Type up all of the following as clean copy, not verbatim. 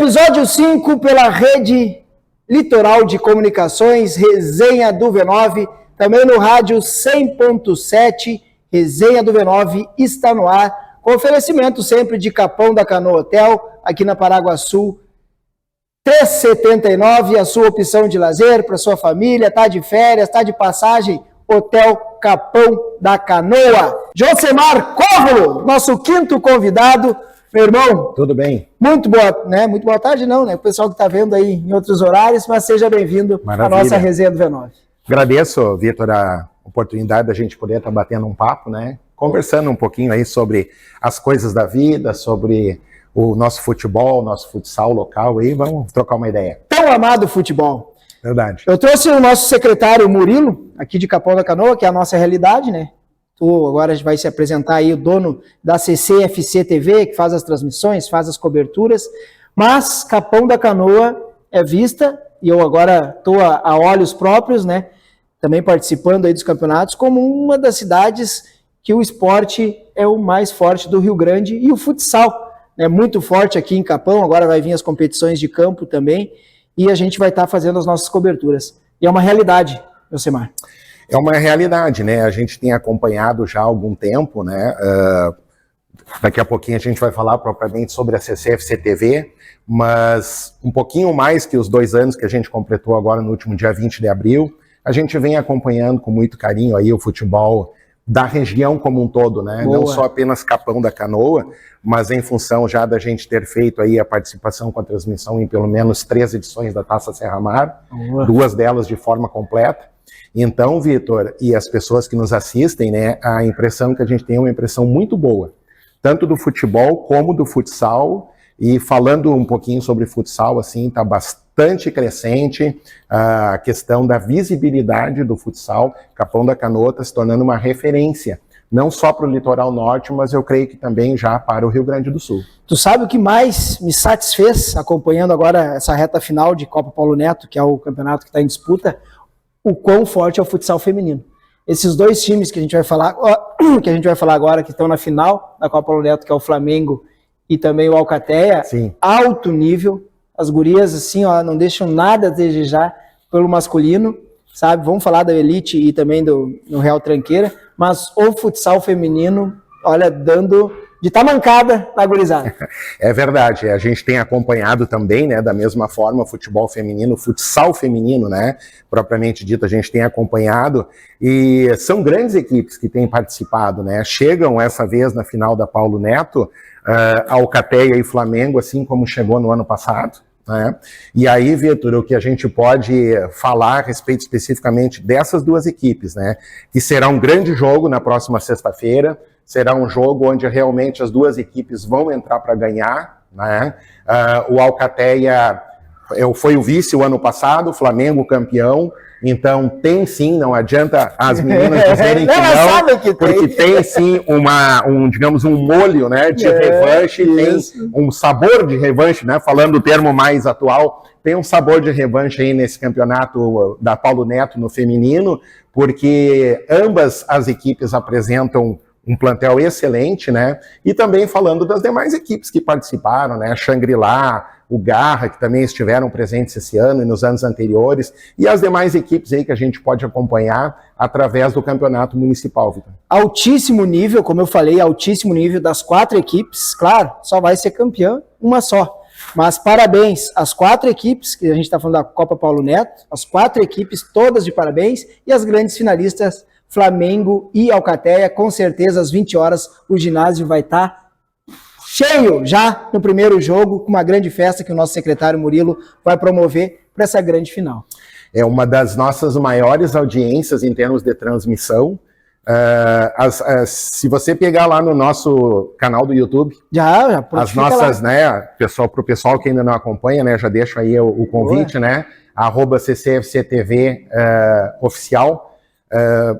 Episódio 5 pela Rede Litoral de Comunicações, Resenha do V9, também no rádio 100.7, Resenha do V9 está no ar, com oferecimento sempre de Capão da Canoa Hotel, aqui na Paraguaçu, 379, a sua opção de lazer para sua família, tá de férias, tá de passagem, Hotel Capão da Canoa. Josemar Cóvolo, nosso quinto convidado. Meu irmão, tudo bem? Muito boa tarde não, né? O pessoal que está vendo aí em outros horários, mas seja bem-vindo à nossa resenha do V9. Agradeço, Vitor, a oportunidade da gente poder estar batendo um papo, né? Conversando um pouquinho aí sobre as coisas da vida, sobre o nosso futebol, nosso futsal local aí, vamos trocar uma ideia. Tão amado futebol. Verdade. Eu trouxe o nosso secretário Murilo, aqui de Capão da Canoa, que é a nossa realidade, né? Agora a gente vai se apresentar aí o dono da CCFC TV, que faz as transmissões, faz as coberturas, mas Capão da Canoa é vista, e eu agora estou a olhos próprios, né, também participando aí dos campeonatos, como uma das cidades que o esporte é o mais forte do Rio Grande, e o futsal é muito forte aqui em Capão, agora vai vir as competições de campo também, e a gente vai estar fazendo as nossas coberturas. E é uma realidade, Josemar. É uma realidade, né? A gente tem acompanhado já há algum tempo, né? Daqui a pouquinho a gente vai falar propriamente sobre a CCFC TV, mas um pouquinho mais que os 2 anos que a gente completou agora no último dia 20 de abril, a gente vem acompanhando com muito carinho aí o futebol da região como um todo, né? Boa. Não só apenas Capão da Canoa, mas em função já da gente ter feito aí a participação com a transmissão em pelo menos 3 edições da Taça Serra Mar, 2 delas de forma completa. Então, Vitor, e as pessoas que nos assistem, né, a impressão que a gente tem é uma impressão muito boa, tanto do futebol como do futsal, e falando um pouquinho sobre futsal, assim, está bastante crescente a questão da visibilidade do futsal. Capão da Canoa está se tornando uma referência, não só para o litoral norte, mas eu creio que também já para o Rio Grande do Sul. Tu sabe o que mais me satisfez, acompanhando agora essa reta final de Copa Paulo Neto, que é o campeonato que está em disputa, o quão forte é o futsal feminino. Esses 2 times que a gente vai falar agora, que estão na final da Copa Paulo Neto, que é o Flamengo e também o Alcateia, sim, alto nível, as gurias assim, ó, não deixam nada a desejar pelo masculino, sabe? Vamos falar da Elite e também no Real Tranqueira, mas o futsal feminino, olha, dando de tamancada na gurizada. É verdade, a gente tem acompanhado também, né, da mesma forma, futebol feminino, futsal feminino, né, propriamente dito, a gente tem acompanhado, e são grandes equipes que têm participado, né, chegam essa vez na final da Paulo Neto, Alcateia e Flamengo, assim como chegou no ano passado, né, e aí, Vitor, o que a gente pode falar a respeito especificamente dessas 2 equipes, né, que será um grande jogo na próxima sexta-feira. Será um jogo onde realmente as 2 equipes vão entrar para ganhar, né? O Alcateia foi o vice o ano passado, o Flamengo campeão, então tem sim, não adianta as meninas dizerem que não, porque tem sim digamos, um molho, né, de revanche, tem um sabor de revanche, né, falando o termo mais atual, tem um sabor de revanche aí nesse campeonato da Paulo Neto no feminino, porque ambas as equipes apresentam um plantel excelente, né? E também falando das demais equipes que participaram, né? Shangri-La, o Garra, que também estiveram presentes esse ano e nos anos anteriores, e as demais equipes aí que a gente pode acompanhar através do campeonato municipal, Vitor. Altíssimo nível, como eu falei, altíssimo nível das 4 equipes, claro, só vai ser campeã uma só. Mas parabéns às 4 equipes, que a gente está falando da Copa Paulo Neto, as 4 equipes todas de parabéns, e as grandes finalistas Flamengo e Alcateia, com certeza às 20 horas o ginásio vai estar cheio já no primeiro jogo, com uma grande festa que o nosso secretário Murilo vai promover para essa grande final. É uma das nossas maiores audiências em termos de transmissão. Se você pegar lá no nosso canal do YouTube, já as nossas, lá, né, para o pessoal que ainda não acompanha, né, já deixo aí o convite, né, @CCFCTV oficial.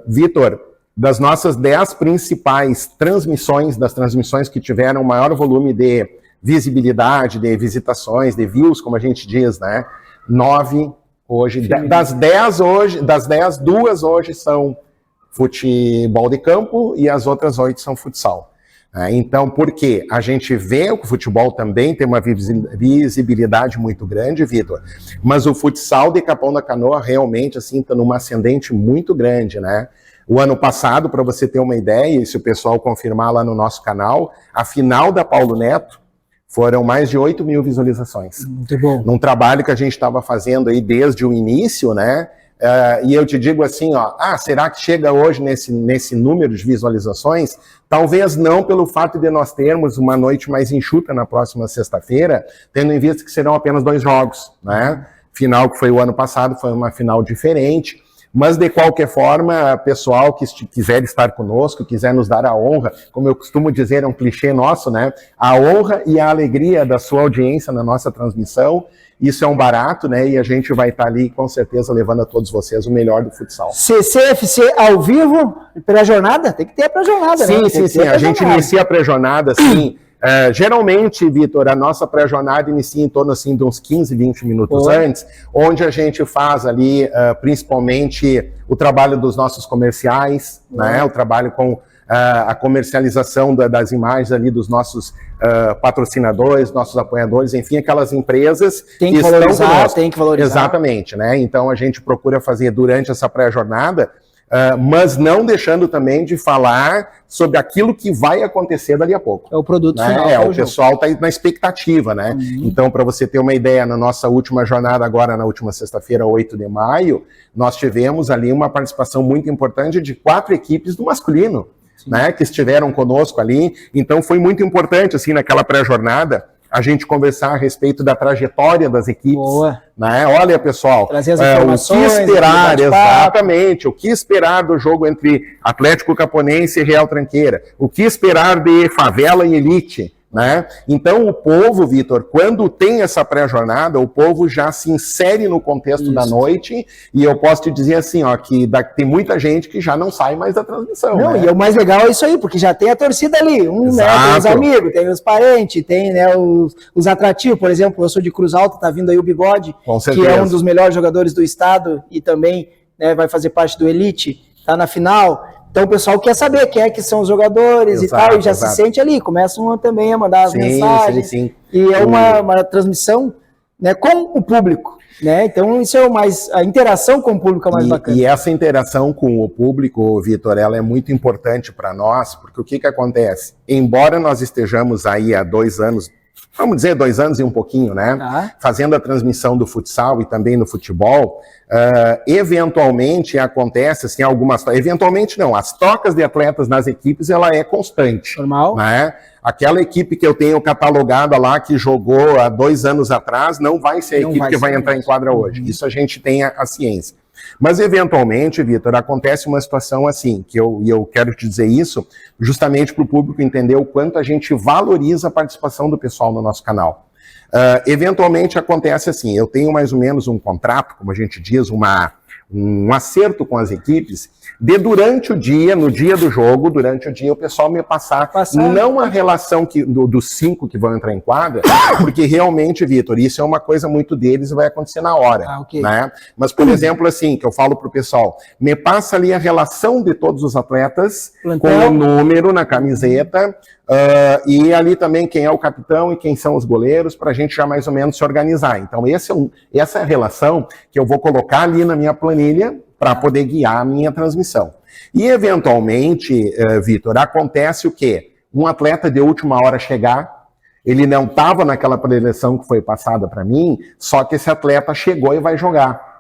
Vitor, das nossas 10 principais transmissões, das transmissões que tiveram maior volume de visibilidade, de visitações, de views, como a gente diz, né? 9 hoje, das 10, 2 hoje são futebol de campo e as outras 8 são futsal. Então, por quê? A gente vê que o futebol também tem uma visibilidade muito grande, Vitor, mas o futsal de Capão da Canoa realmente assim está numa ascendente muito grande, né? O ano passado, para você ter uma ideia, e se o pessoal confirmar lá no nosso canal, a final da Paulo Neto foram mais de 8 mil visualizações. Muito bom. Num trabalho que a gente estava fazendo aí desde o início, né? E eu te digo assim, ó, será que chega hoje nesse número de visualizações? Talvez não, pelo fato de nós termos uma noite mais enxuta na próxima sexta-feira, tendo em vista que serão apenas 2 jogos, né? Final que foi o ano passado, foi uma final diferente. Mas, de qualquer forma, pessoal que quiser estar conosco, quiser nos dar a honra, como eu costumo dizer, é um clichê nosso, né? A honra e a alegria da sua audiência na nossa transmissão, isso é um barato, né? E a gente vai estar ali, com certeza, levando a todos vocês o melhor do futsal. CCFC ao vivo, pré-jornada? Tem que ter a pré-jornada, né? Sim. A gente inicia a pré-jornada, assim... geralmente, Vitor, a nossa pré-jornada inicia em torno assim, de uns 15, 20 minutos antes, onde a gente faz ali, principalmente, o trabalho dos nossos comerciais, né? O trabalho com a comercialização das imagens ali dos nossos patrocinadores, nossos apoiadores, enfim, aquelas empresas tem que valorizar, tem que valorizar. Exatamente, né? Então a gente procura fazer durante essa pré-jornada, mas não deixando também de falar sobre aquilo que vai acontecer dali a pouco. É o produto final. O pessoal está na expectativa, né? Então, para você ter uma ideia, na nossa última jornada, agora na última sexta-feira, 8 de maio, nós tivemos ali uma participação muito importante de 4 equipes do masculino, né? Que estiveram conosco ali. Então, foi muito importante, assim, naquela pré-jornada, a gente conversar a respeito da trajetória das equipes. Boa. Né? Olha, pessoal, trazer as informações, o que esperar, exatamente, o que esperar do jogo entre Atlético Caponense e Real Tranqueira, o que esperar de Favela e Elite, né? Então o povo, Vitor, quando tem essa pré-jornada, o povo já se insere no contexto da noite, e eu posso te dizer assim, ó, que tem muita gente que já não sai mais da transmissão. Não, né? E o mais legal é isso aí, porque já tem a torcida ali, né, tem os amigos, tem os parentes, tem, né, os atrativos, por exemplo, eu sou de Cruz Alta, tá vindo aí o Bigode, que é um dos melhores jogadores do estado e também, né, vai fazer parte do Elite, tá na final. Então o pessoal quer saber quem é que são os jogadores, exato, e tal, e já se sente ali, começam também a mandar as mensagens. Sim. E é uma transmissão, né, com o público, né? Então isso é a interação com o público é mais bacana. E essa interação com o público, Vitor, ela é muito importante para nós, porque o que acontece? Embora nós estejamos aí há 2 anos, vamos dizer 2 anos e um pouquinho, né? Fazendo a transmissão do futsal e também no futebol, eventualmente acontece assim eventualmente não, as trocas de atletas nas equipes, ela é constante. Normal. Né? Aquela equipe que eu tenho catalogada lá, que jogou há 2 anos atrás, não vai ser a equipe que vai entrar em quadra hoje. Isso a gente tem a ciência. Mas, eventualmente, Vitor, acontece uma situação assim, e eu quero te dizer isso justamente para o público entender o quanto a gente valoriza a participação do pessoal no nosso canal. Eventualmente acontece assim, eu tenho mais ou menos um contrato, como a gente diz, um acerto com as equipes, de durante o dia, no dia do jogo, durante o dia, o pessoal me passar não a relação dos 5 que vão entrar em quadra, porque realmente, Vitor, isso é uma coisa muito deles e vai acontecer na hora. Né? Mas, por exemplo, assim, que eu falo pro pessoal, me passa ali a relação de todos os atletas, com o número na camiseta, e ali também quem é o capitão e quem são os goleiros, para a gente já mais ou menos se organizar. Então, essa é a relação que eu vou colocar ali na minha planilha para poder guiar a minha transmissão. E, eventualmente, Vitor, acontece o quê? Um atleta de última hora chegar, ele não estava naquela preleção que foi passada para mim, só que esse atleta chegou e vai jogar.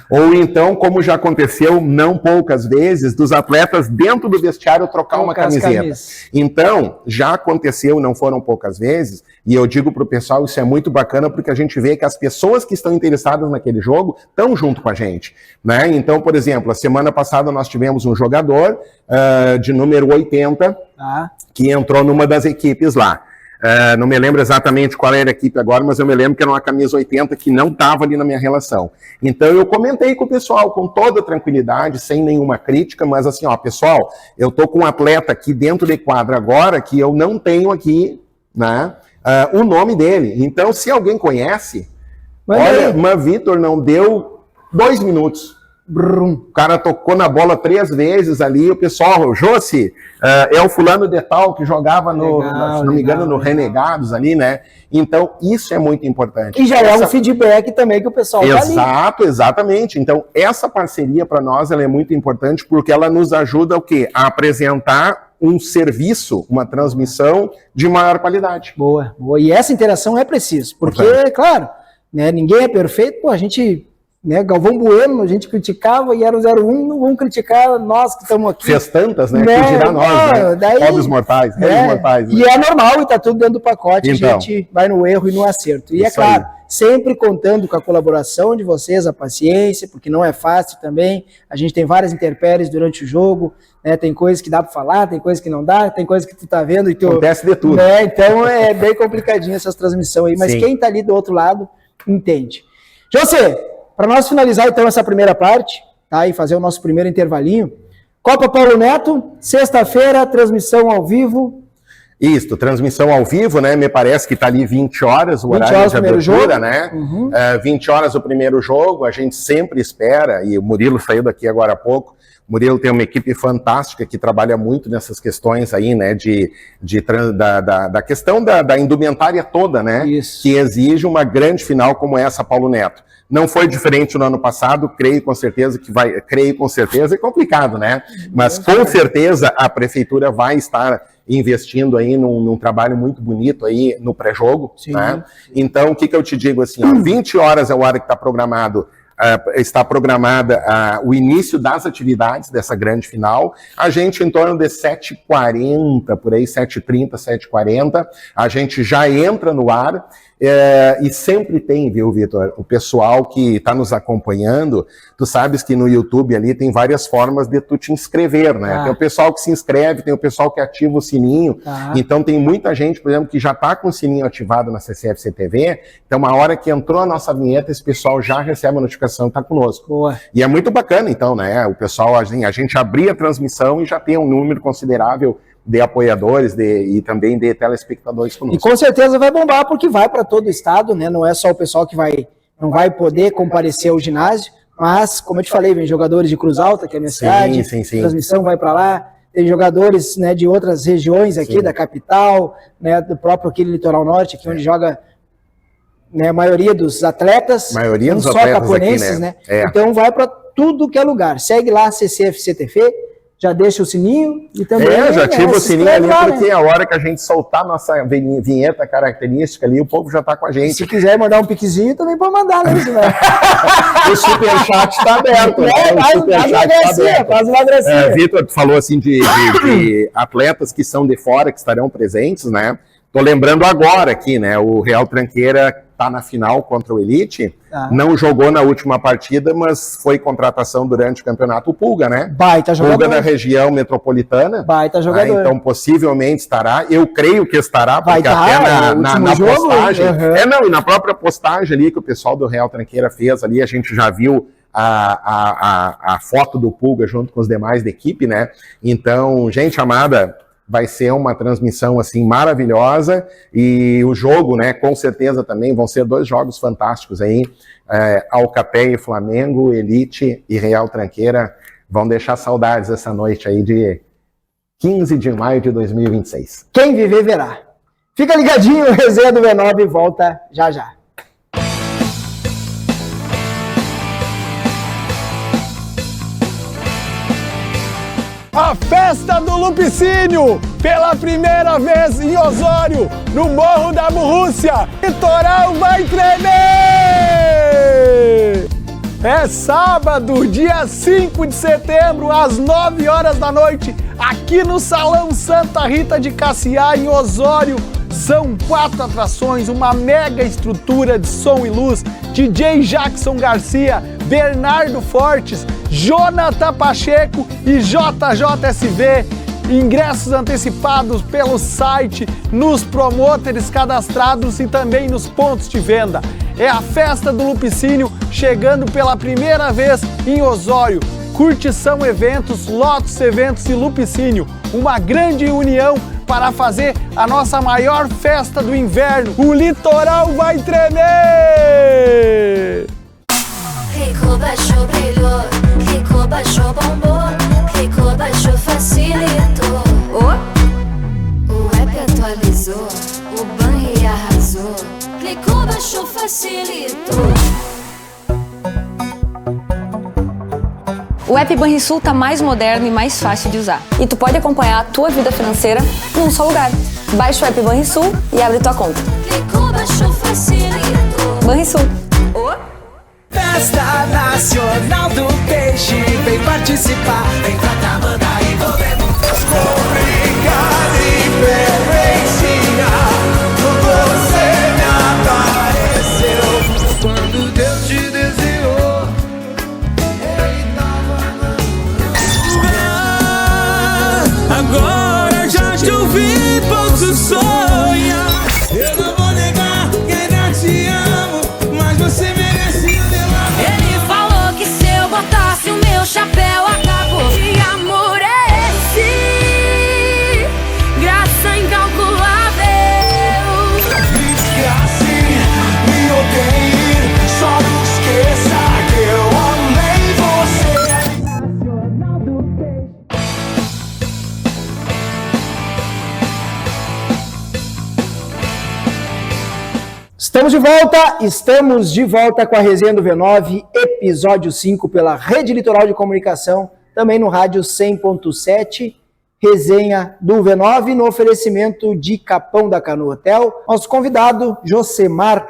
Ou então, como já aconteceu não poucas vezes, dos atletas dentro do vestiário trocar uma camiseta. Então, já aconteceu, não foram poucas vezes, e eu digo para o pessoal, isso é muito bacana, porque a gente vê que as pessoas que estão interessadas naquele jogo estão junto com a gente. Né? Então, por exemplo, a semana passada nós tivemos um jogador de número 80, que entrou numa das equipes lá. Não me lembro exatamente qual era a equipe agora, mas eu me lembro que era uma camisa 80 que não estava ali na minha relação. Então eu comentei com o pessoal com toda tranquilidade, sem nenhuma crítica, mas assim, ó, pessoal, eu tô com um atleta aqui dentro de quadra agora que eu não tenho aqui, né, o nome dele. Então, se alguém conhece, olha, mas Vitor, não deu 2 minutos. Brum. O cara tocou na bola 3 vezes ali, o pessoal, Josi, é o fulano de tal que jogava se não me engano, no Renegados ali, né? Então, isso é muito importante. E já é um feedback também que o pessoal tá ali. Exato, exatamente. Então, essa parceria para nós ela é muito importante porque ela nos ajuda o quê? A apresentar um serviço, uma transmissão de maior qualidade. Boa, boa. E essa interação é preciso, porque, claro, né, ninguém é perfeito, pô, a gente... Né, Galvão Bueno, a gente criticava e era o 01, não vamos criticar nós que estamos aqui. Fez tantas, né? Que dirá nós, né? Daí, pobres mortais, mortais. Né? E é normal, e tá tudo dentro do pacote, então, a gente vai no erro e no acerto. E é claro, sempre contando com a colaboração de vocês, a paciência, porque não é fácil também, a gente tem várias intempéries durante o jogo, né, tem coisas que dá para falar, tem coisas que não dá, tem coisas que tu tá vendo e tu... Acontece de tudo. Né, então é bem complicadinho essas transmissões aí, mas quem tá ali do outro lado, entende. José, para nós finalizar, então, essa primeira parte, tá, e fazer o nosso primeiro intervalinho, Copa Paulo Neto, sexta-feira, transmissão ao vivo. Isso, transmissão ao vivo, né, me parece que está ali 20 horas, o horário de abertura, né, 20 horas o primeiro jogo, a gente sempre espera, e o Murilo saiu daqui agora há pouco, o Murilo tem uma equipe fantástica que trabalha muito nessas questões aí, né, da questão da indumentária toda, né, que exige uma grande final como essa, Paulo Neto. Não foi diferente no ano passado, creio com certeza, é complicado, né? Mas com certeza a prefeitura vai estar investindo aí num trabalho muito bonito aí no pré-jogo, né? Então, o que eu te digo assim, ó, 20 horas é o horário que está programada o início das atividades dessa grande final. A gente, em torno de 7h40, por aí, 7h30, 7h40, a gente já entra no ar. E sempre tem, viu, Vitor, o pessoal que está nos acompanhando, tu sabes que no YouTube ali tem várias formas de tu te inscrever, né? Tem o pessoal que se inscreve, tem o pessoal que ativa o sininho, então tem muita gente, por exemplo, que já está com o sininho ativado na CCFC TV, então uma hora que entrou a nossa vinheta, esse pessoal já recebe a notificação e está conosco. Boa. E é muito bacana, então, né? O pessoal, a gente abrir a transmissão e já tem um número considerável de apoiadores e também de telespectadores conosco. E com certeza vai bombar, porque vai para todo o estado, né? Não é só o pessoal que não vai poder comparecer ao ginásio, mas, como eu te falei, vem jogadores de Cruz Alta, que é a minha cidade, a transmissão vai para lá, tem jogadores, né, de outras regiões aqui, da capital, né, do próprio aquele litoral norte, aqui onde joga, né, a maioria dos atletas, não só caponenses, aqui, né? Então vai para tudo que é lugar. Segue lá, CCFC TV, já deixa o sininho e também... já ativa o sininho ali, porque a hora que a gente soltar nossa vinheta característica ali, o povo já tá com a gente. E se quiser mandar um piquezinho, também pode mandar, né? O superchat está aberto. Faz uma gracinha. Vitor, tu falou assim de atletas que são de fora, que estarão presentes, né? Tô lembrando agora aqui, né? O Real Tranqueira tá na final contra o Elite, não jogou na última partida, mas foi contratação durante o campeonato. O Pulga, né? Baita jogador. Pulga da região metropolitana. Baita jogador. Então, possivelmente estará. Eu creio que estará, porque até na jogo, postagem... e na própria postagem ali que o pessoal do Real Tranqueira fez ali, a gente já viu a foto do Pulga junto com os demais da equipe, né? Então, gente amada... Vai ser uma transmissão assim maravilhosa e o jogo, né, com certeza também vão ser 2 jogos fantásticos aí, Alcatel e Flamengo, Elite e Real Tranqueira vão deixar saudades essa noite aí de 15 de maio de 2026. Quem viver verá. Fica ligadinho, o Resenha do V9 volta já já. A festa do Lupicínio, pela primeira vez em Osório, no Morro da Borrússia. Litoral vai tremer! É sábado, dia 5 de setembro, às 9 horas da noite, aqui no Salão Santa Rita de Cassiá, em Osório. São 4 atrações, uma mega estrutura de som e luz, DJ Jackson Garcia, Bernardo Fortes, Jonathan Pacheco e JJSV. Ingressos antecipados pelo site, nos promotores cadastrados e também nos pontos de venda. É a festa do Lupicínio chegando pela primeira vez em Osório. Curtição Eventos, Lotus Eventos e Lupicínio. Uma grande união para fazer a nossa maior festa do inverno. O litoral vai tremer! Rico baixou brilhou. baixou, bombou. Clicou, baixou, facilitou. O app atualizou, o Banri arrasou. Clicou, baixou, facilitou. O app Banrisul tá mais moderno e mais fácil de usar. E tu pode acompanhar a tua vida financeira num só lugar. Baixa o app Banrisul e abre tua conta. Clicou, baixou, facilitou. Banrisul. Festa Nacional do Peixe, vem participar, vem pra Tamanda e envolvemos. Obrigado e perfeitinha, você me apareceu. Quando Deus te desenhou, ele tava na agora já te ouvi, posso sonhar. Eu não vou negar que ainda te amo, mas você merece o meu amor. Ele falou que se eu botasse o meu chapéu, acabou. Que amor é esse? Graça incalculável. Fique assim, me odeie, só não esqueça que eu amei você. Nacional do Peixe. Estamos de volta com a Resenha do V9, episódio 5 pela Rede Litoral de Comunicação, também no rádio 100.7, Resenha do V9, no oferecimento de Capão da Canoa Hotel. Nosso convidado, Josemar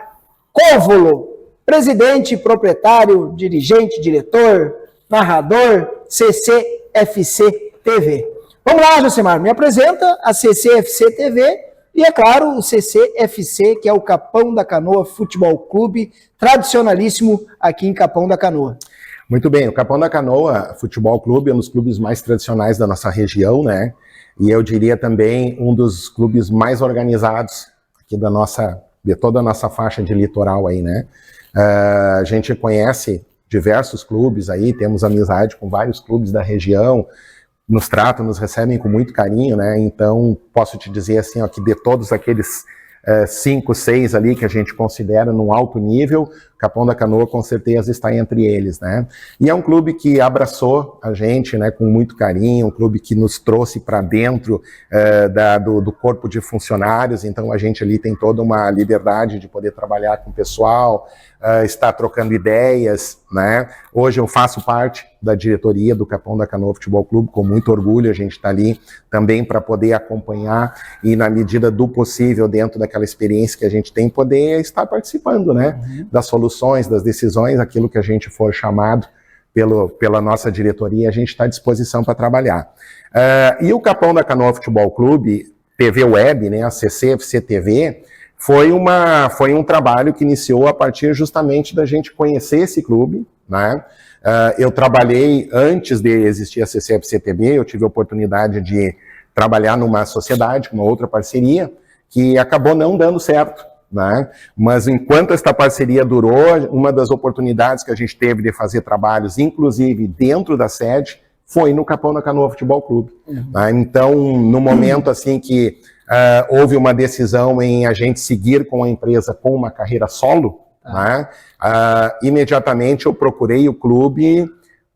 Covolo, presidente, proprietário, dirigente, diretor, narrador, CCFC TV. Vamos lá, Josemar, me apresenta a CCFC TV. E, é claro, o CCFC, que é o Capão da Canoa Futebol Clube, tradicionalíssimo aqui em Capão da Canoa. Muito bem, o Capão da Canoa Futebol Clube é um dos clubes mais tradicionais da nossa região, né? E eu diria também um dos clubes mais organizados aqui de toda a nossa faixa de litoral aí, né? A gente conhece diversos clubes aí, temos amizade com vários clubes da região, nos tratam, nos recebem com muito carinho, né? Então, posso te dizer assim, ó, que de todos aqueles 5, 6 ali que a gente considera num alto nível, Capão da Canoa com certeza está entre eles, né? E é um clube que abraçou a gente, né, com muito carinho, um clube que nos trouxe para dentro do corpo de funcionários, então a gente ali tem toda uma liberdade de poder trabalhar com o pessoal, estar trocando ideias, né? Hoje eu faço parte da diretoria do Capão da Canoa Futebol Clube, com muito orgulho, a gente está ali também para poder acompanhar e, na medida do possível, dentro daquela experiência que a gente tem, poder estar participando, né? Das soluções, das decisões, aquilo que a gente for chamado pela nossa diretoria, a gente está à disposição para trabalhar. E o Capão da Canoa Futebol Clube, TV Web, né, a CCFC TV, foi um trabalho que iniciou a partir justamente da gente conhecer esse clube, né? Eu trabalhei, antes de existir a CCFC TV, eu tive a oportunidade de trabalhar numa sociedade, com uma outra parceria, que acabou não dando certo, né? Mas enquanto esta parceria durou, uma das oportunidades que a gente teve de fazer trabalhos, inclusive dentro da sede, foi no Capão da Canoa Futebol Clube. Né? Então, no momento assim que houve uma decisão em a gente seguir com a empresa com uma carreira solo, né? Imediatamente eu procurei o clube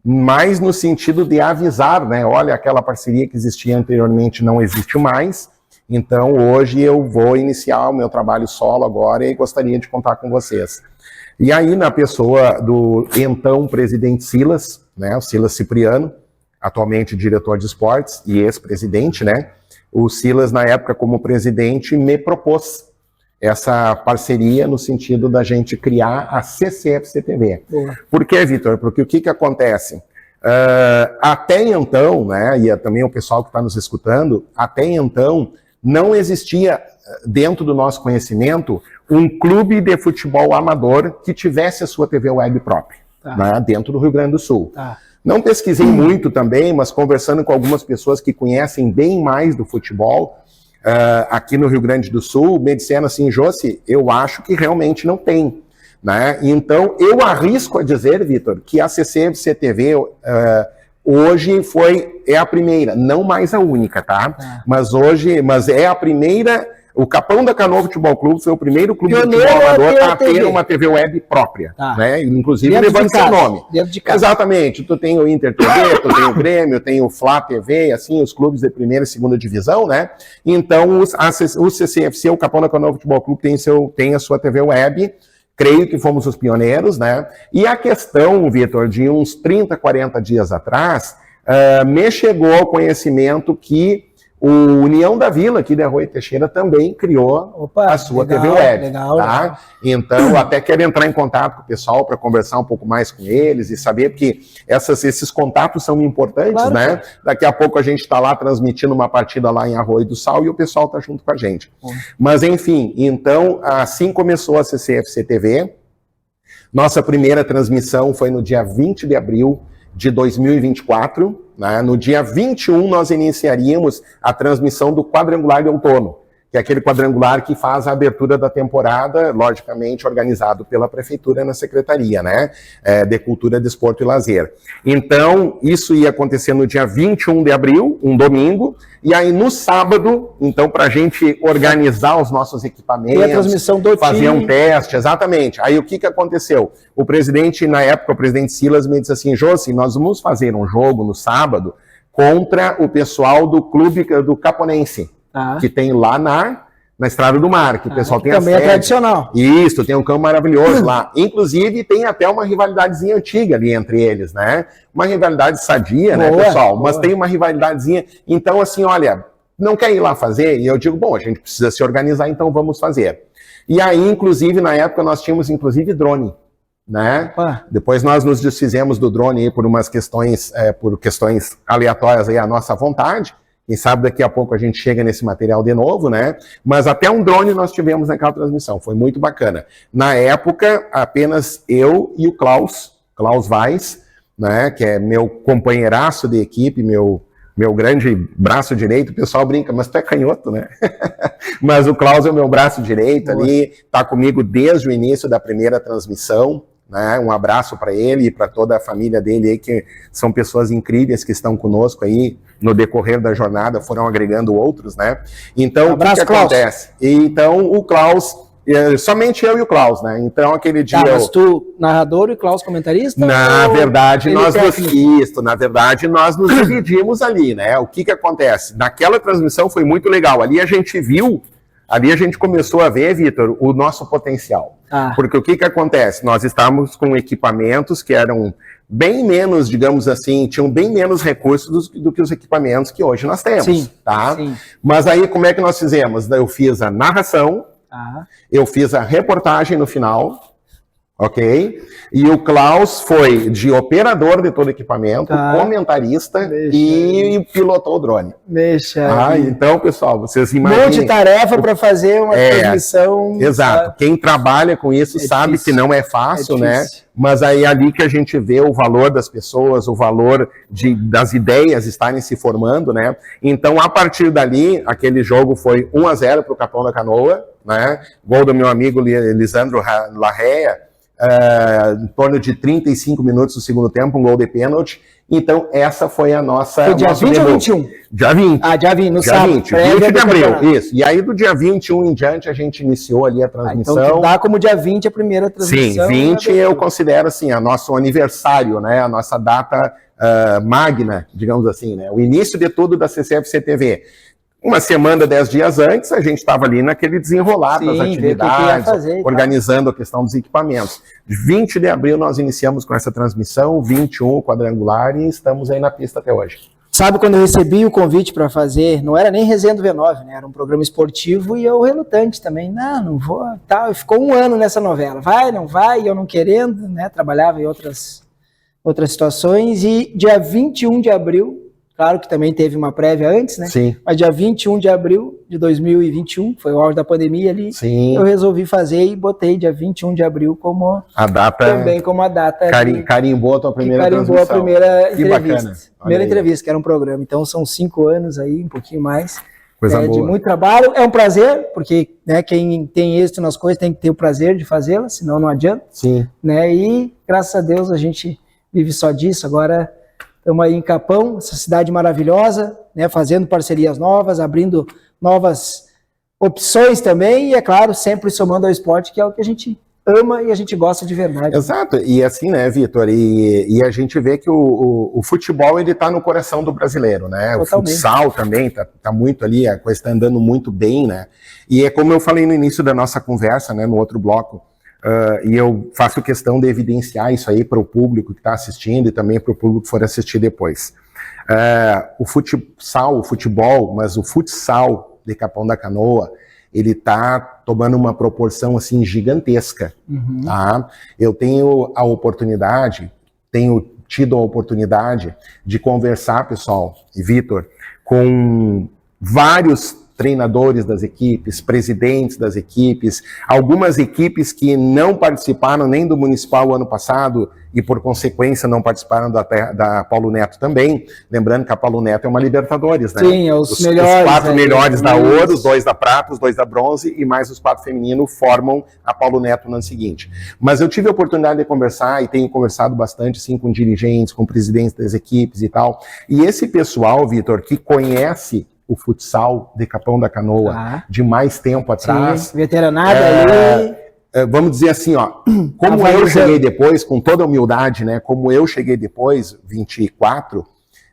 mais no sentido de avisar, né? Olha, aquela parceria que existia anteriormente não existe mais, então hoje eu vou iniciar o meu trabalho solo agora e gostaria de contar com vocês. E aí, na pessoa do então presidente Silas, né? O Silas Cipriano, atualmente diretor de esportes e ex-presidente, né? O Silas, na época, como presidente, me propôs essa parceria no sentido da gente criar a CCFC TV. Por quê, Vitor? Porque o que acontece? Até então, né, e também o pessoal que está nos escutando, até então não existia, dentro do nosso conhecimento, um clube de futebol amador que tivesse a sua TV web própria, né, dentro do Rio Grande do Sul. Não pesquisei muito também, mas conversando com algumas pessoas que conhecem bem mais do futebol, aqui no Rio Grande do Sul, me disseram assim, Josi, eu acho que realmente não tem, né? Então, eu arrisco a dizer, Vitor, que a CCFC TV hoje é a primeira, não mais a única, tá? Mas é a primeira O Capão da Canoa Futebol Clube foi o primeiro clube de Pioneiro futebol amador a a ter uma TV web própria, Tá. né? Inclusive Dentro levando de seu casa, nome. dentro de casa. Exatamente. Tu tem o Inter TV, tu tem o Grêmio, tem o Flá TV, assim, os clubes de primeira e segunda divisão, né? Então, o CCFC, o Capão da Canoa Futebol Clube, tem a sua TV web. Creio que fomos os pioneiros, né? E a questão, Vitor, de uns 30, 40 dias atrás, me chegou ao conhecimento que o União da Vila, aqui de Arroio Teixeira, também criou a sua legal, TV web. legal, tá? legal. Então, eu até quero entrar em contato com o pessoal para conversar um pouco mais com eles e saber, porque esses contatos são importantes, Claro, né? claro. Daqui a pouco a gente está lá transmitindo uma partida lá em Arroio do Sal e o pessoal está junto com a gente. Mas, enfim, então, assim começou a CCFC TV. Nossa primeira transmissão foi no dia 20 de abril de 2024, né? No dia 21 nós iniciaríamos a transmissão do quadrangular de outono, que é aquele quadrangular que faz a abertura da temporada, logicamente organizado pela prefeitura na secretaria, né, de Cultura, Desporto e Lazer. Então, isso ia acontecer no dia 21 de abril, um domingo, e aí no sábado, então, para a gente organizar os nossos equipamentos, E a transmissão do fazer time. um teste, exatamente. Aí o que aconteceu? O presidente, na época, o presidente Silas me disse assim, Josi, nós vamos fazer um jogo no sábado contra o pessoal do clube do Caponense, que tem lá na Estrada do Mar, que o pessoal tem também é sede. tradicional. Isso, tem um campo maravilhoso lá. Inclusive, tem até uma rivalidadezinha antiga ali entre eles, né? Uma rivalidade sadia, né, Boa, pessoal? Mas boa. tem uma rivalidadezinha. Então, assim, olha, não quer ir lá fazer? E eu digo, bom, a gente precisa se organizar, então vamos fazer. E aí, inclusive, na época, nós tínhamos, inclusive, drone, né? Opa. Depois nós nos desfizemos do drone aí por umas questões, por questões aleatórias aí à nossa vontade. Quem sabe daqui a pouco a gente chega nesse material de novo, né? Mas até um drone nós tivemos naquela transmissão, foi muito bacana. Na época, apenas eu e o Klaus Weiss, né? Que é meu companheiraço de equipe, meu grande braço direito. O pessoal brinca, mas tu é canhoto, né? Mas o Klaus é o meu braço direito ali, tá comigo desde o início da primeira transmissão. Né? Um abraço para ele e para toda a família dele aí, que são pessoas incríveis que estão conosco aí no decorrer da jornada, foram agregando outros, né? Então, Abraço, o que acontece? Então, o Klaus, somente eu e o Klaus, né? Então, aquele dia... Mas tu, narrador, e o Klaus, comentarista? Na ou verdade, ele nós técnico? nos dividimos ali, né? O que acontece? Naquela transmissão foi muito legal. Ali a gente começou a ver, Vitor, o nosso potencial. Porque o que acontece? Nós estávamos com equipamentos que eram bem menos, digamos assim, tinham bem menos recursos do que os equipamentos que hoje nós temos. Sim, tá? sim. Mas aí, como é que nós fizemos? Eu fiz a narração, eu fiz a reportagem no final, ok? E o Klaus foi de operador de todo o equipamento, comentarista e pilotou o drone. Então, pessoal, vocês imaginem... Multitarefa para fazer uma transmissão... Exato. Quem trabalha com isso sabe difícil. que não é fácil, né? difícil. Mas aí é ali que a gente vê o valor das pessoas, o valor das ideias estarem se formando, né? Então, a partir dali, aquele jogo foi 1-0 para o Capão da Canoa, né? Gol do meu amigo Lisandro Larrea, em torno de 35 minutos do segundo tempo, um gol de pênalti. Então, essa foi a nossa... Foi dia 20 ou 21? Dia 20. Dia 20, no dia sábado. 20 de abril, isso. E aí, do dia 21 em diante, a gente iniciou ali a transmissão. Então, dá como dia 20 a primeira transmissão. Sim, 20 eu considero, assim, a nosso aniversário, né? A nossa data magna, digamos assim, né? O início de tudo da CCFC TV. Uma semana, 10 dias antes, a gente estava ali naquele desenrolar das atividades, organizando a questão dos equipamentos. 20 de abril nós iniciamos com essa transmissão, 21 quadrangular, e estamos aí na pista até hoje. Sabe, quando eu recebi o convite para fazer, não era nem Resenha do V9, né? Era um programa esportivo e eu relutante também. Não vou, tal. E ficou um ano nessa novela. Vai, não vai, eu não querendo, né? Trabalhava em outras situações. E dia 21 de abril, claro que também teve uma prévia antes, né? Sim. Mas dia 21 de abril de 2021, foi o auge da pandemia ali, sim, eu resolvi fazer e botei dia 21 de abril como a data, também como a data. Carimbou a tua primeira transmissão. Carimbou a primeira entrevista. Primeira aí. Entrevista, que era um programa. Então são 5 anos aí, um pouquinho mais. Coisa boa. De muito trabalho. É um prazer, porque né, quem tem êxito nas coisas tem que ter o prazer de fazê-las, senão não adianta. Sim. Né? E graças a Deus a gente vive só disso. Agora estamos aí em Capão, essa cidade maravilhosa, né, fazendo parcerias novas, abrindo novas opções também, e é claro, sempre somando ao esporte, que é o que a gente ama e a gente gosta de verdade. Exato, e assim, né, Vitor, e a gente vê que o futebol, ele tá no coração do brasileiro, né, Totalmente. O futsal também tá muito ali, a coisa tá andando muito bem, né, e é como eu falei no início da nossa conversa, né, no outro bloco, e eu faço questão de evidenciar isso aí para o público que está assistindo e também para o público que for assistir depois. O futebol, mas o futsal de Capão da Canoa, ele está tomando uma proporção assim gigantesca. Tá? Eu tenho tido a oportunidade de conversar, pessoal, e Vitor, com vários treinadores das equipes, presidentes das equipes, algumas equipes que não participaram nem do Municipal ano passado e, por consequência, não participaram da Paulo Neto também. Lembrando que a Paulo Neto é uma Libertadores, né? Sim, os melhores. Os 4 aí, melhores da ouro, os 2 da prata, os 2 da bronze e mais os 4 femininos formam a Paulo Neto no ano seguinte. Mas eu tive a oportunidade de conversar e tenho conversado bastante, sim, com dirigentes, com presidentes das equipes e tal. E esse pessoal, Vitor, que conhece o futsal de Capão da Canoa de mais tempo atrás. Sim, veteranada ali. Vamos dizer assim, ó, como eu cheguei depois, com toda a humildade, né, como eu cheguei depois, 24,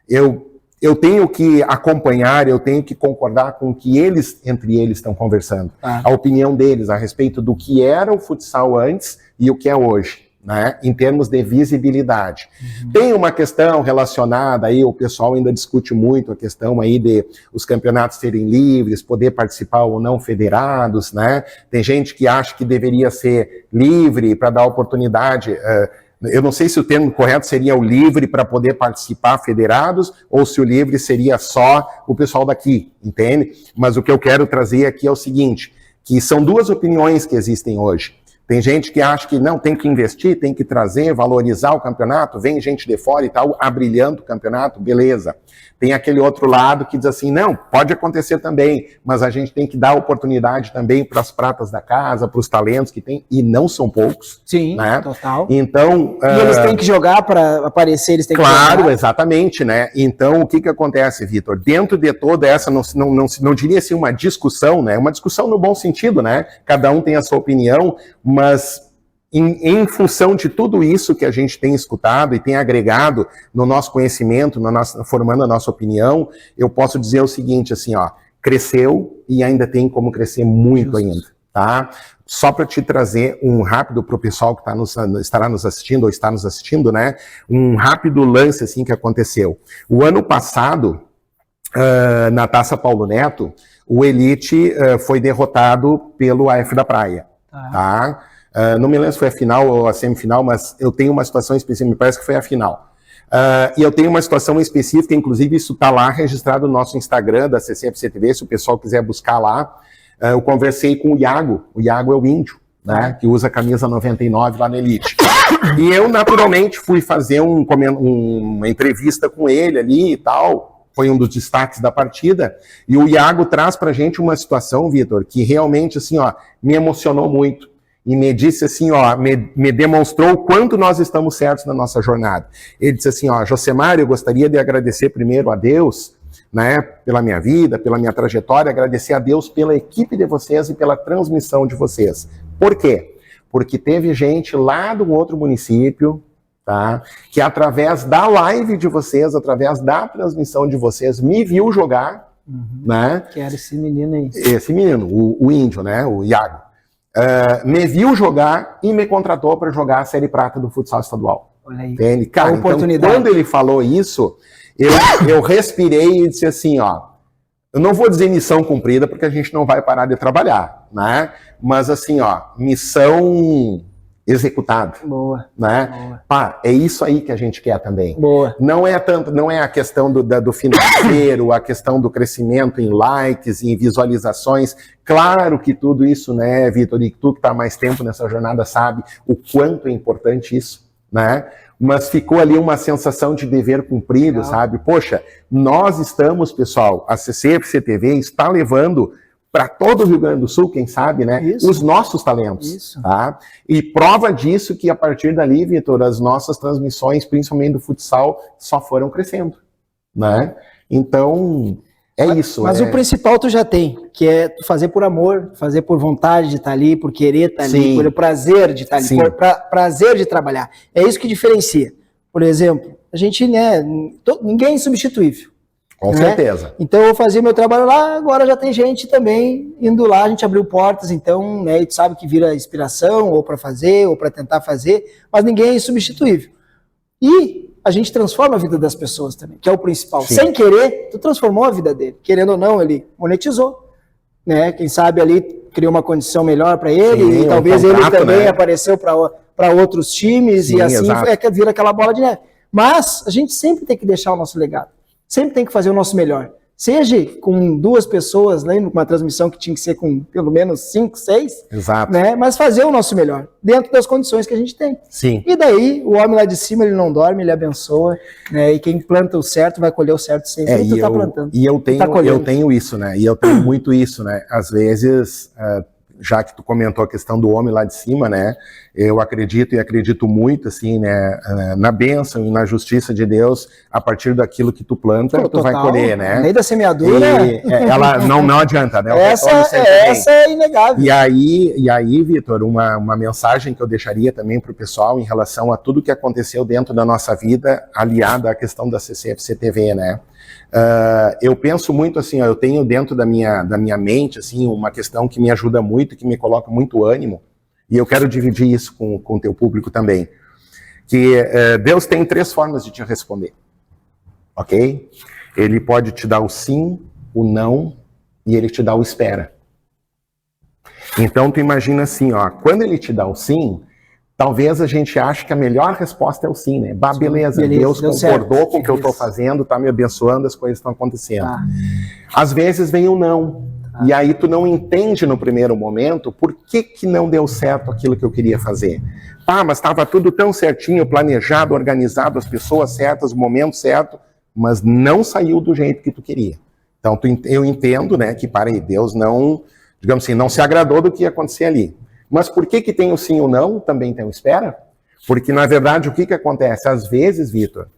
eu tenho que acompanhar, eu tenho que concordar com o que entre eles estão conversando. A opinião deles a respeito do que era o futsal antes e o que é hoje. Né, em termos de visibilidade. Tem uma questão relacionada aí, o pessoal ainda discute muito a questão aí de os campeonatos serem livres, poder participar ou não federados, né? Tem gente que acha que deveria ser livre para dar oportunidade, eu não sei se o termo correto seria o livre para poder participar federados, ou se o livre seria só o pessoal daqui, entende? Mas o que eu quero trazer aqui é o seguinte, que são duas opiniões que existem hoje. Tem gente que acha que não, tem que investir, tem que trazer, valorizar o campeonato, vem gente de fora e tal, abrilhando o campeonato, beleza. Tem aquele outro lado que diz assim, não, pode acontecer também, mas a gente tem que dar oportunidade também para as pratas da casa, para os talentos que tem, e não são poucos. Sim, né? total. Então, e eles têm que jogar para aparecer, eles têm que jogar. Claro, exatamente, né? Então, o que acontece, Vitor? Dentro de toda essa, não diria assim uma discussão, né? Uma discussão no bom sentido, né? Cada um tem a sua opinião, mas em função de tudo isso que a gente tem escutado e tem agregado no nosso conhecimento, formando a nossa opinião, eu posso dizer o seguinte, assim, ó, cresceu e ainda tem como crescer muito ainda, tá? Só para te trazer um rápido para o pessoal que estará nos assistindo ou está nos assistindo, né? Um rápido lance assim que aconteceu. O ano passado, na Taça Paulo Neto, o Elite foi derrotado pelo AF da Praia, tá? Não me lembro se foi a final ou a semifinal, mas eu tenho uma situação específica, me parece que foi a final. E eu tenho uma situação específica, inclusive isso está lá registrado no nosso Instagram da CCFC TV, se o pessoal quiser buscar lá. Eu conversei com o Iago é o índio, né, que usa a camisa 99 lá na Elite. E eu, naturalmente, fui fazer uma entrevista com ele ali e tal, foi um dos destaques da partida, e o Iago traz pra gente uma situação, Vitor, que realmente, assim, ó, me emocionou muito. E me disse assim, ó, me demonstrou o quanto nós estamos certos na nossa jornada. Ele disse assim, ó, Josemar, eu gostaria de agradecer primeiro a Deus, né, pela minha vida, pela minha trajetória, agradecer a Deus pela equipe de vocês e pela transmissão de vocês. Por quê? Porque teve gente lá do outro município, tá, que através da live de vocês, através da transmissão de vocês, me viu jogar, né? Que era esse menino aí. Esse menino, o índio, né, o Iago. Me viu jogar e me contratou para jogar a Série Prata do futsal estadual. Olha aí. Entende? Cara, então, quando ele falou isso, eu respirei e disse assim, ó, eu não vou dizer missão cumprida porque a gente não vai parar de trabalhar, né? Mas assim, ó, missão executada. Boa. Né? Boa. Pá, é isso aí que a gente quer também. Boa. Não é a questão do financeiro, a questão do crescimento em likes, em visualizações. Claro que tudo isso, né, Vitor, e tu que está mais tempo nessa jornada sabe o quanto é importante isso, né? Mas ficou ali uma sensação de dever cumprido, legal, sabe? Poxa, nós estamos, pessoal, a CCFC TV está levando para todo o Rio Grande do Sul, quem sabe, né? Isso. Os nossos talentos. Isso. Tá? E prova disso que a partir dali, Vitor, as nossas transmissões, principalmente do futsal, só foram crescendo, né? Então, É isso. Mas o principal tu já tem, que é tu fazer por amor, fazer por vontade de estar ali, por querer estar ali, por prazer de estar ali, por prazer de trabalhar. É isso que diferencia. Por exemplo, a gente, né, ninguém é insubstituível. Com certeza. Então eu fazia meu trabalho lá, agora já tem gente também indo lá, a gente abriu portas, então, né, e tu sabe que vira inspiração, ou para fazer, ou para tentar fazer, mas ninguém é insubstituível. E a gente transforma a vida das pessoas também, que é o principal. Sim. Sem querer, tu transformou a vida dele. Querendo ou não, ele monetizou, né? Quem sabe ali criou uma condição melhor para ele, sim, e talvez ele também, né, apareceu para outros times, sim, e assim vira aquela bola de neve. Mas a gente sempre tem que deixar o nosso legado. Sempre tem que fazer o nosso melhor. Seja com 2 pessoas, lembra, com uma transmissão que tinha que ser com pelo menos 5, 6. Exato. Né? Mas fazer o nosso melhor, dentro das condições que a gente tem. Sim. E daí, o homem lá de cima, ele não dorme, ele abençoa, né? E quem planta o certo vai colher o certo sempre. E tu tá plantando. E eu tenho isso, né? E eu tenho muito isso, né? Às vezes, já que tu comentou a questão do homem lá de cima, né? Eu acredito e acredito muito, assim, né? Na bênção e na justiça de Deus, a partir daquilo que tu planta, tu vai colher, né? A lei da semeadura. Ela não adianta, né? Essa é inegável. E aí, Vitor, uma mensagem que eu deixaria também para o pessoal em relação a tudo que aconteceu dentro da nossa vida, aliada à questão da CCFC TV, né? Eu penso muito assim, ó, eu tenho dentro da minha mente assim, uma questão que me ajuda muito, que me coloca muito ânimo, e eu quero dividir isso com o teu público também, que Deus tem 3 formas de te responder, ok? Ele pode te dar o sim, o não, e ele te dá o espera. Então tu imagina assim, ó, quando ele te dá o sim, talvez a gente ache que a melhor resposta é o sim, né? Bah, beleza, Deus concordou com o que eu estou fazendo, está me abençoando, as coisas estão acontecendo. Às vezes vem o não, e aí tu não entende no primeiro momento por que não deu certo aquilo que eu queria fazer. Mas estava tudo tão certinho, planejado, organizado, as pessoas certas, o momento certo, mas não saiu do jeito que tu queria. Então eu entendo, né, que para Deus não, digamos assim, não se agradou do que ia acontecer ali. Mas por que tem o sim ou não, também tem o espera? Porque, na verdade, o que acontece? Às vezes, Vitor,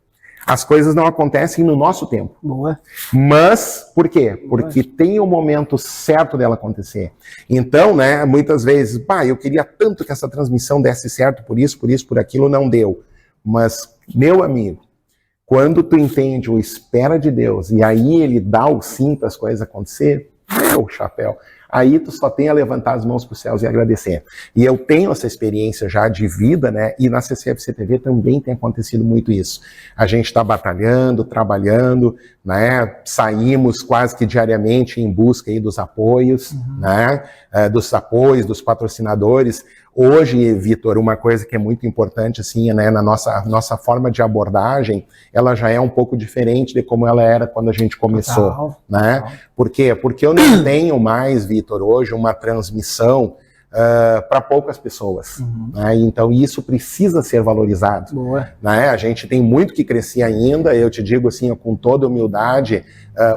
as coisas não acontecem no nosso tempo. Boa. Mas, por quê? Porque tem o momento certo dela acontecer. Então, né, muitas vezes, eu queria tanto que essa transmissão desse certo por isso, por aquilo, não deu. Mas, meu amigo, quando tu entende o espera de Deus, e aí ele dá o sim para as coisas acontecer, meu chapéu, aí tu só tem a levantar as mãos para os céus e agradecer. E eu tenho essa experiência já de vida, né? E na CCFC TV também tem acontecido muito isso. A gente está batalhando, trabalhando, né? Saímos quase que diariamente em busca aí dos apoios, né? Dos apoios, dos patrocinadores. Hoje, Vitor, uma coisa que é muito importante, assim, né, na nossa forma de abordagem, ela já é um pouco diferente de como ela era quando a gente começou, né? Por quê? Porque eu não tenho mais, Vitor, hoje uma transmissão para poucas pessoas, né? Então isso precisa ser valorizado. Boa. Né? A gente tem muito que crescer ainda, eu te digo assim, com toda humildade,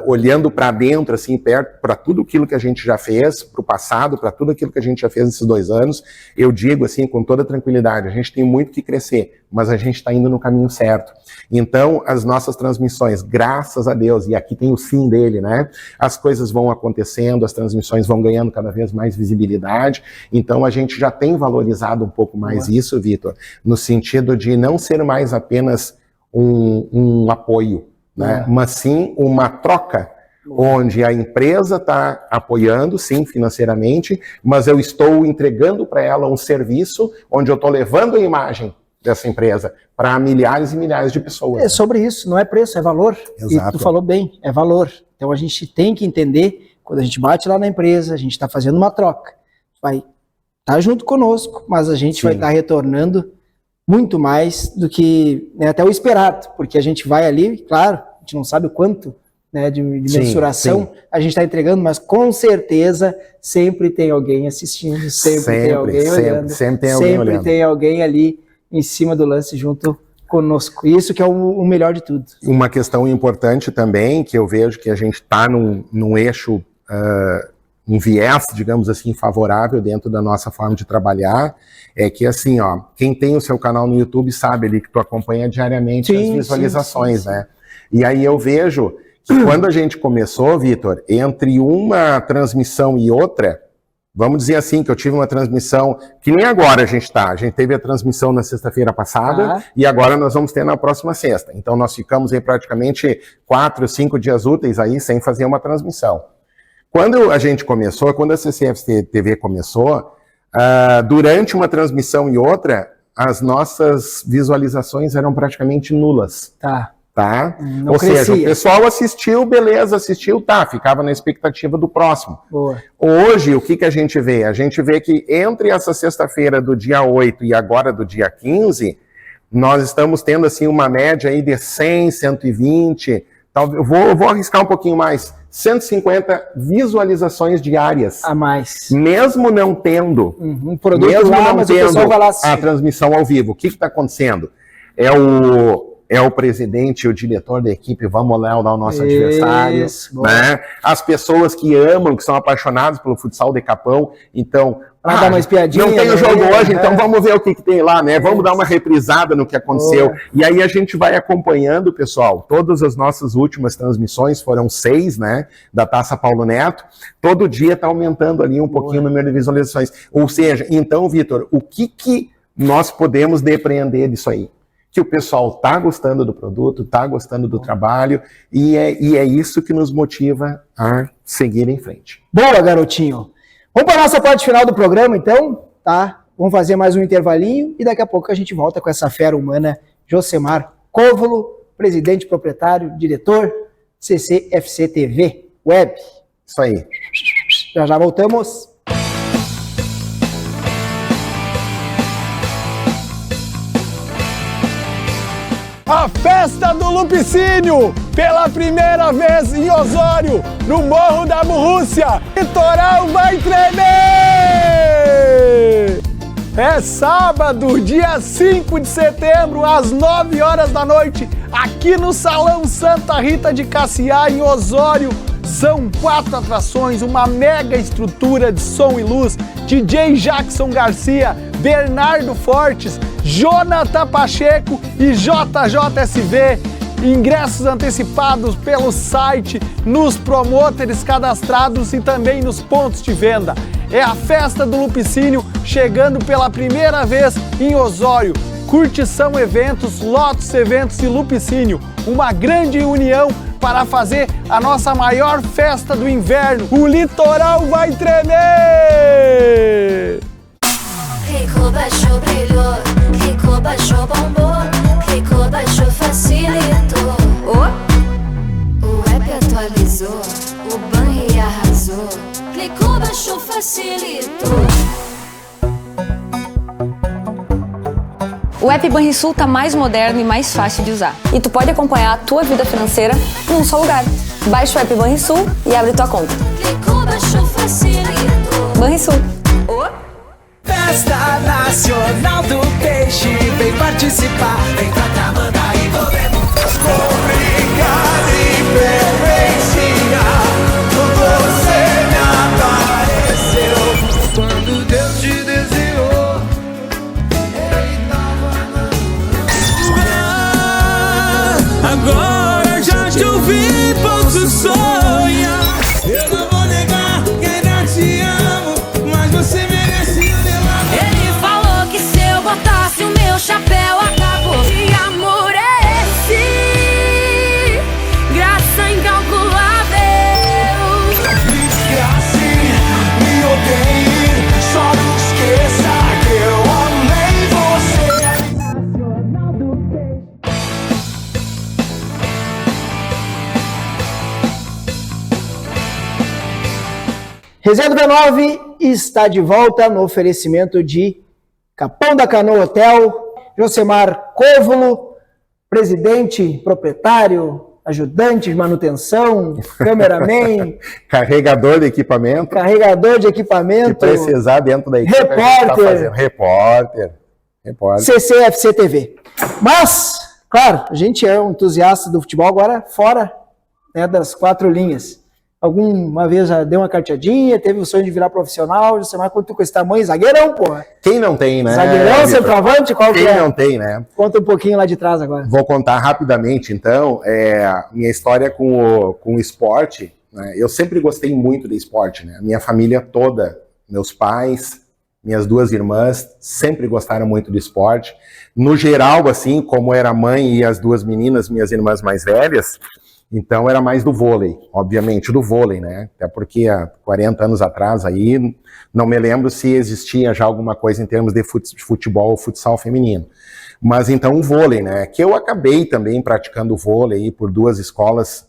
olhando para dentro, assim, perto, para tudo aquilo que a gente já fez, para o passado, para tudo aquilo que a gente já fez nesses 2 anos, eu digo assim, com toda tranquilidade, a gente tem muito que crescer, mas a gente está indo no caminho certo. Então, as nossas transmissões, graças a Deus, e aqui tem o sim dele, né? As coisas vão acontecendo, as transmissões vão ganhando cada vez mais visibilidade, então a gente já tem valorizado um pouco mais isso, Vitor, no sentido de não ser mais apenas um apoio, né? Mas sim uma troca, onde a empresa está apoiando, sim, financeiramente, mas eu estou entregando para ela um serviço onde eu estou levando a imagem dessa empresa para milhares e milhares de pessoas. É sobre isso, não é preço, é valor. Exato. E tu falou bem, é valor. Então a gente tem que entender, quando a gente bate lá na empresa, a gente está fazendo uma troca. Vai estar junto conosco, mas a gente vai estar retornando muito mais do que, né, até o esperado, porque a gente vai ali, claro, a gente não sabe o quanto, né, de mensuração a gente está entregando, mas com certeza sempre tem alguém assistindo, sempre tem alguém olhando, sempre tem alguém ali em cima do lance junto conosco. Isso que é o melhor de tudo. Uma questão importante também, que eu vejo que a gente está num eixo, um viés, digamos assim, favorável dentro da nossa forma de trabalhar, é que assim, ó, quem tem o seu canal no YouTube sabe ali que tu acompanha diariamente as visualizações, né? E aí eu vejo Quando a gente começou, Vitor, entre uma transmissão e outra, vamos dizer assim, que eu tive uma transmissão, que nem agora a gente teve a transmissão na sexta-feira passada, e agora nós vamos ter na próxima sexta. Então nós ficamos aí praticamente 4, 5 dias úteis aí sem fazer uma transmissão. Quando a gente começou, quando a CCFC TV começou, durante uma transmissão e outra, as nossas visualizações eram praticamente nulas. Tá? Ou seja, o pessoal assistiu, beleza, assistiu, ficava na expectativa do próximo. Boa. Hoje, o que a gente vê? A gente vê que entre essa sexta-feira do dia 8 e agora do dia 15, nós estamos tendo assim uma média aí de 100, 120, talvez, eu vou arriscar um pouquinho mais, 150 visualizações diárias. A mais. Mesmo não tendo, um produto mesmo lá, não mas tendo o pessoal vai lá assistir. A transmissão ao vivo. O que está acontecendo? É o presidente e o diretor da equipe, vamos lá o nosso adversário, né? As pessoas que amam, que são apaixonadas pelo futsal de Capão, então, dar uma espiadinha, não tem o jogo hoje, então vamos ver o que tem lá, né? Vamos dar uma reprisada no que aconteceu. E aí a gente vai acompanhando, pessoal, todas as nossas últimas transmissões, foram 6, né, da Taça Paulo Neto, todo dia está aumentando ali um pouquinho o número de visualizações. Ou seja, então, Vitor, o que nós podemos depreender disso aí? Que o pessoal está gostando do produto, está gostando do trabalho, e é isso que nos motiva a seguir em frente. Boa, garotinho! Vamos para a nossa parte final do programa, então, tá? Vamos fazer mais um intervalinho, e daqui a pouco a gente volta com essa fera humana, Josemar Cóvolo, presidente, proprietário, diretor, CCFC TV Web. Isso aí. Já voltamos. A festa do Lupicínio, pela primeira vez em Osório, no Morro da Borrússia. Litoral vai tremer! É sábado, dia 5 de setembro, às 9 horas da noite, aqui no Salão Santa Rita de Caciá, em Osório. São 4 atrações, uma mega estrutura de som e luz, DJ Jackson Garcia, Bernardo Fortes, Jonathan Pacheco e JJSV. Ingressos antecipados pelo site, nos promotores cadastrados e também nos pontos de venda. É a festa do Lupicínio chegando pela primeira vez em Osório. Curtição Eventos, Lotus Eventos e Lupicínio. Uma grande união para fazer a nossa maior festa do inverno. O litoral vai tremer! Clicou, baixou, brilhou. Clicou, baixou, bombou. Clicou, baixou, facilitou. O app atualizou. O banho arrasou. Clicou, baixou, facilitou. O app Banrisul tá mais moderno e mais fácil de usar. E tu pode acompanhar a tua vida financeira num só lugar. Baixa o app Banrisul e abre tua conta. Clicou, baixou, facilitou. Banrisul. Festa Nacional do Peixe, vem participar, vem pra cá, mandar e envolvemos. Obrigado e preferenciar, você me apareceu. Quando Deus te desenhou, ele tava namorando. Agora já te ouvi, posso sonhar. Eu não vou negar que ainda te amo, mas você merece o meu amor. Ele falou que se eu botasse o meu chapéu, acabou. Que amor é esse? Graça incalculável. Me desgrace, me odeie, só não esqueça que eu amei você. Reserva da 9 está de volta no oferecimento de Capão da Canoa Hotel, Josemar Cóvolo, presidente, proprietário, ajudante de manutenção, cameraman, Carregador de equipamento. carregador de Se equipamento, precisar dentro da equipe, a gente tá repórter. fazendo. Repórter. CCFC TV. Mas, claro, a gente é um entusiasta do futebol agora fora, né, das 4 linhas. Alguma vez já deu uma carteadinha, teve o sonho de virar profissional, Josemar, quando tu com esse tamanho, zagueirão, porra. Quem não tem, né? Zagueirão, centroavante, qual que é? Quem não tem, né? Conta um pouquinho lá de trás agora. Vou contar rapidamente, então, minha história com o esporte, né? Eu sempre gostei muito do esporte, né? Minha família toda, meus pais, minhas 2 irmãs, sempre gostaram muito do esporte. No geral, assim, como era a mãe e as 2 meninas, minhas irmãs mais velhas, então era mais do vôlei, obviamente do vôlei, né? Até porque há 40 anos atrás aí, não me lembro se existia já alguma coisa em termos de futebol ou futsal feminino. Mas então o vôlei, né? Que eu acabei também praticando vôlei aí por 2 escolas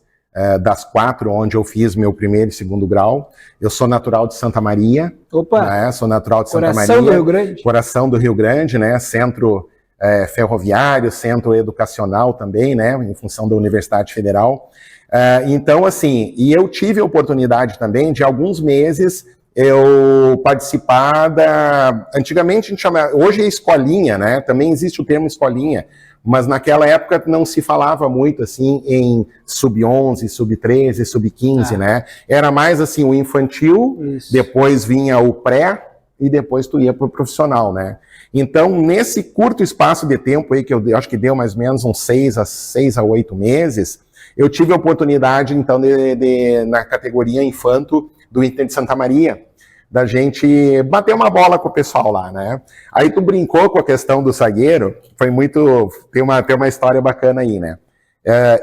das 4 onde eu fiz meu primeiro e segundo grau. Eu sou natural de Santa Maria. Opa! Né? Sou natural de Santa Maria. Coração do Rio Grande. Coração do Rio Grande, né? Centro ferroviário, centro educacional também, né, em função da Universidade Federal. Então, assim, e eu tive a oportunidade também de alguns meses eu participar antigamente a gente chama, hoje é escolinha, né, também existe o termo escolinha, mas naquela época não se falava muito, assim, em sub-11, sub-13, sub-15, né, era mais, assim, o infantil, isso. Depois vinha o pré, e depois tu ia para o profissional, né? Então, nesse curto espaço de tempo aí, que eu acho que deu mais ou menos uns 6 a 8 meses, eu tive a oportunidade, então, na categoria infanto do Inter de Santa Maria, da gente bater uma bola com o pessoal lá, né? Aí tu brincou com a questão do zagueiro, foi muito... Tem uma história bacana aí, né?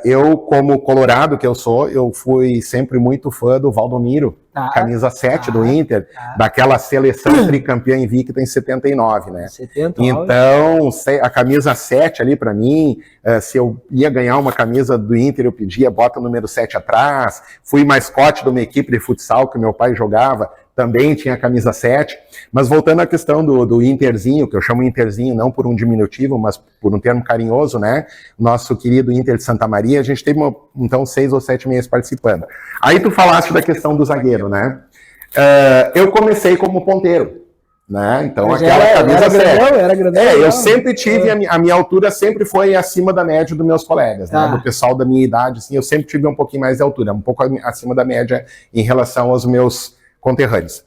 Eu, como colorado que eu sou, eu fui sempre muito fã do Valdomiro, camisa 7 do Inter, daquela seleção tricampeã invicta em 79, né? 79. Então, a camisa 7 ali pra mim, se eu ia ganhar uma camisa do Inter, eu pedia, bota o número 7 atrás. Fui mascote de uma equipe de futsal que meu pai jogava, também tinha a camisa 7, mas voltando à questão do Interzinho, que eu chamo Interzinho não por um diminutivo, mas por um termo carinhoso, né? Nosso querido Inter de Santa Maria, a gente teve, então, 6 ou 7 meses participando. Aí tu falaste da questão do zagueiro, né? Eu comecei como ponteiro, né? Então, aquela camisa 7. Era grandão, eu sempre tive, a minha altura sempre foi acima da média dos meus colegas, né? Do pessoal da minha idade, assim, eu sempre tive um pouquinho mais de altura, um pouco acima da média em relação aos meus conterrâneos,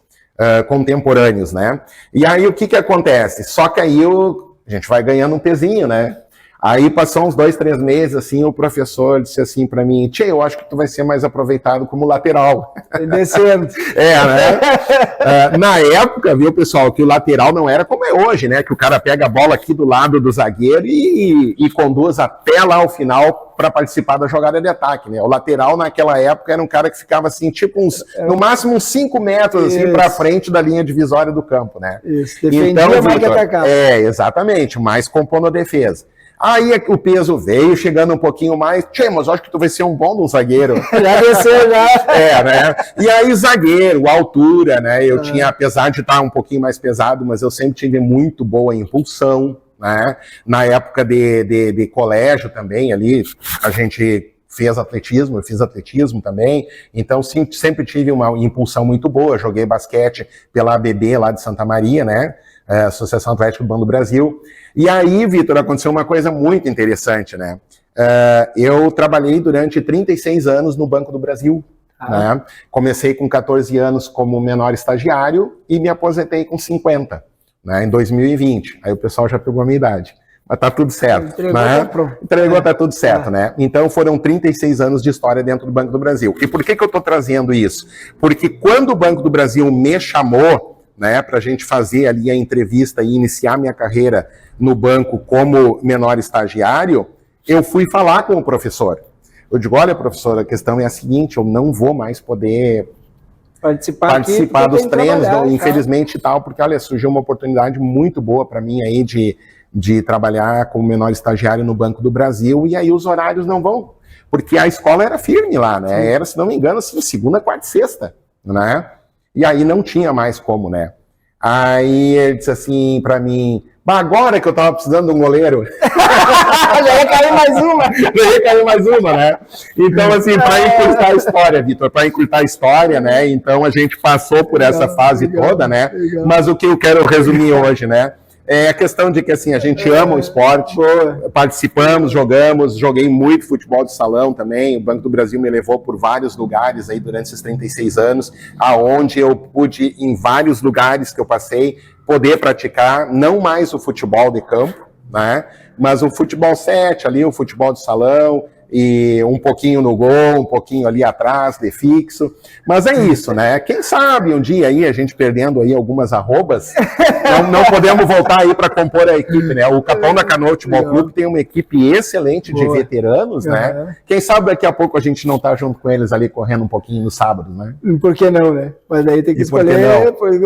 contemporâneos, né? E aí o que acontece? Só que aí a gente vai ganhando um pezinho, né? Aí passou uns 2, 3 meses, assim, o professor disse assim pra mim, tchê, eu acho que tu vai ser mais aproveitado como lateral. Descendo. Né? Na época, viu, pessoal, que o lateral não era como é hoje, né? Que o cara pega a bola aqui do lado do zagueiro e conduz até lá ao final para participar da jogada de ataque, né? O lateral naquela época era um cara que ficava assim, tipo no máximo uns 5 metros assim para frente da linha divisória do campo, né? Isso, defendia mais que atacava. Exatamente, mais compondo a defesa. Aí o peso veio, chegando um pouquinho mais, tchê, mas eu acho que tu vai ser um bom zagueiro. Já desceu, já. Né? E aí zagueiro, altura, né? Eu tinha, apesar de estar um pouquinho mais pesado, mas eu sempre tive muito boa impulsão, né? Na época de colégio também, ali, a gente fez atletismo, eu fiz atletismo também, então sempre tive uma impulsão muito boa, joguei basquete pela ABB lá de Santa Maria, né? Associação Atlética do Banco do Brasil. E aí, Vitor, aconteceu uma coisa muito interessante, né? Eu trabalhei durante 36 anos no Banco do Brasil. Né? Comecei com 14 anos como menor estagiário e me aposentei com 50, né? Em 2020. Aí o pessoal já pegou a minha idade. Mas tá tudo certo. Entregou, tá tudo certo, né? Então foram 36 anos de história dentro do Banco do Brasil. E por que eu tô trazendo isso? Porque quando o Banco do Brasil me chamou, né, para a gente fazer ali a entrevista e iniciar minha carreira no banco como menor estagiário, eu fui falar com o professor. Eu digo, olha, professor, a questão é a seguinte, eu não vou mais poder participar dos treinos, infelizmente e tal, porque, olha, surgiu uma oportunidade muito boa para mim aí de trabalhar como menor estagiário no Banco do Brasil, e aí os horários não vão, porque a escola era firme lá, né? Era, se não me engano, assim, segunda, quarta e sexta, né? E aí não tinha mais como, né? Aí ele disse assim pra mim, agora que eu tava precisando de um goleiro. Já ia cair mais uma. Né? Então, assim, para encurtar a história, Vitor, para encurtar a história, né? Então a gente passou por essa fase toda, né? Mas o que eu quero resumir hoje, né? É a questão de que, assim, a gente ama o esporte, participamos, jogamos, joguei muito futebol de salão também, o Banco do Brasil me levou por vários lugares aí durante esses 36 anos, aonde eu pude, em vários lugares que eu passei, poder praticar, não mais o futebol de campo, né, mas o futebol 7 ali, o futebol de salão, e um pouquinho no gol, um pouquinho ali atrás, de fixo. Mas é isso, né? Quem sabe um dia aí, a gente perdendo aí algumas arrobas, não podemos voltar aí para compor a equipe, né? O Capão da Canoa Futebol Clube tem uma equipe excelente de veteranos, né? Quem sabe daqui a pouco a gente não tá junto com eles ali correndo um pouquinho no sábado, né? Por que não, né? Mas aí tem que escolher,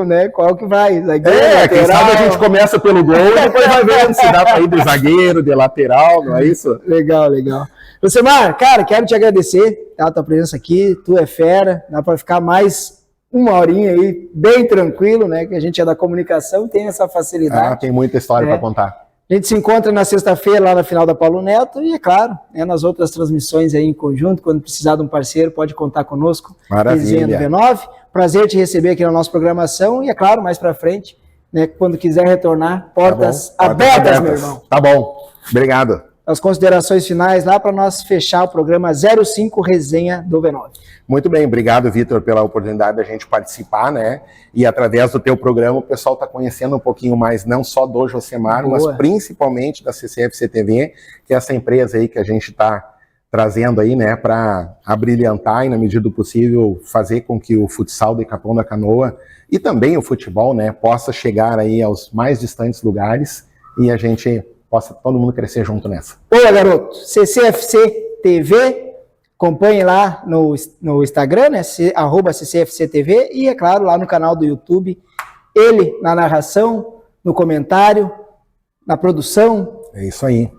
né, qual que vai. Zagueiro, lateral. Quem sabe a gente começa pelo gol e depois vai vendo se dá para ir de zagueiro, de lateral, não é isso? Legal, legal. Josemar, cara, quero te agradecer a tua presença aqui, tu é fera, dá para ficar mais uma horinha aí, bem tranquilo, né, que a gente é da comunicação e tem essa facilidade. Tem muita história para contar. A gente se encontra na sexta-feira lá na final da Paulo Neto e, é claro, nas outras transmissões aí em conjunto, quando precisar de um parceiro, pode contar conosco. Maravilha. Resenha do V9, prazer te receber aqui na nossa programação e, é claro, mais para frente, né, quando quiser retornar, portas abertas, meu irmão. Tá bom, obrigado. As considerações finais lá para nós fechar o programa 05 Resenha do V9. Muito bem, obrigado, Vitor, pela oportunidade da gente participar, né? E através do teu programa o pessoal está conhecendo um pouquinho mais, não só do Josemar, mas principalmente da CCFC TV, que é essa empresa aí que a gente está trazendo aí, né, para abrilhantar e, na medida do possível, fazer com que o futsal de Capão da Canoa e também o futebol, né, possa chegar aí aos mais distantes lugares e a gente possa todo mundo crescer junto nessa. Boa, garoto. CCFC TV, acompanhe lá no Instagram, né, @CCFC TV, e, é claro, lá no canal do YouTube, ele na narração, no comentário, na produção. É isso aí.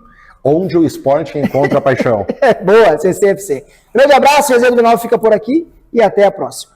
Onde o esporte encontra a paixão. Boa, CCFC. Grande abraço, o Resenha do V9 fica por aqui e até a próxima.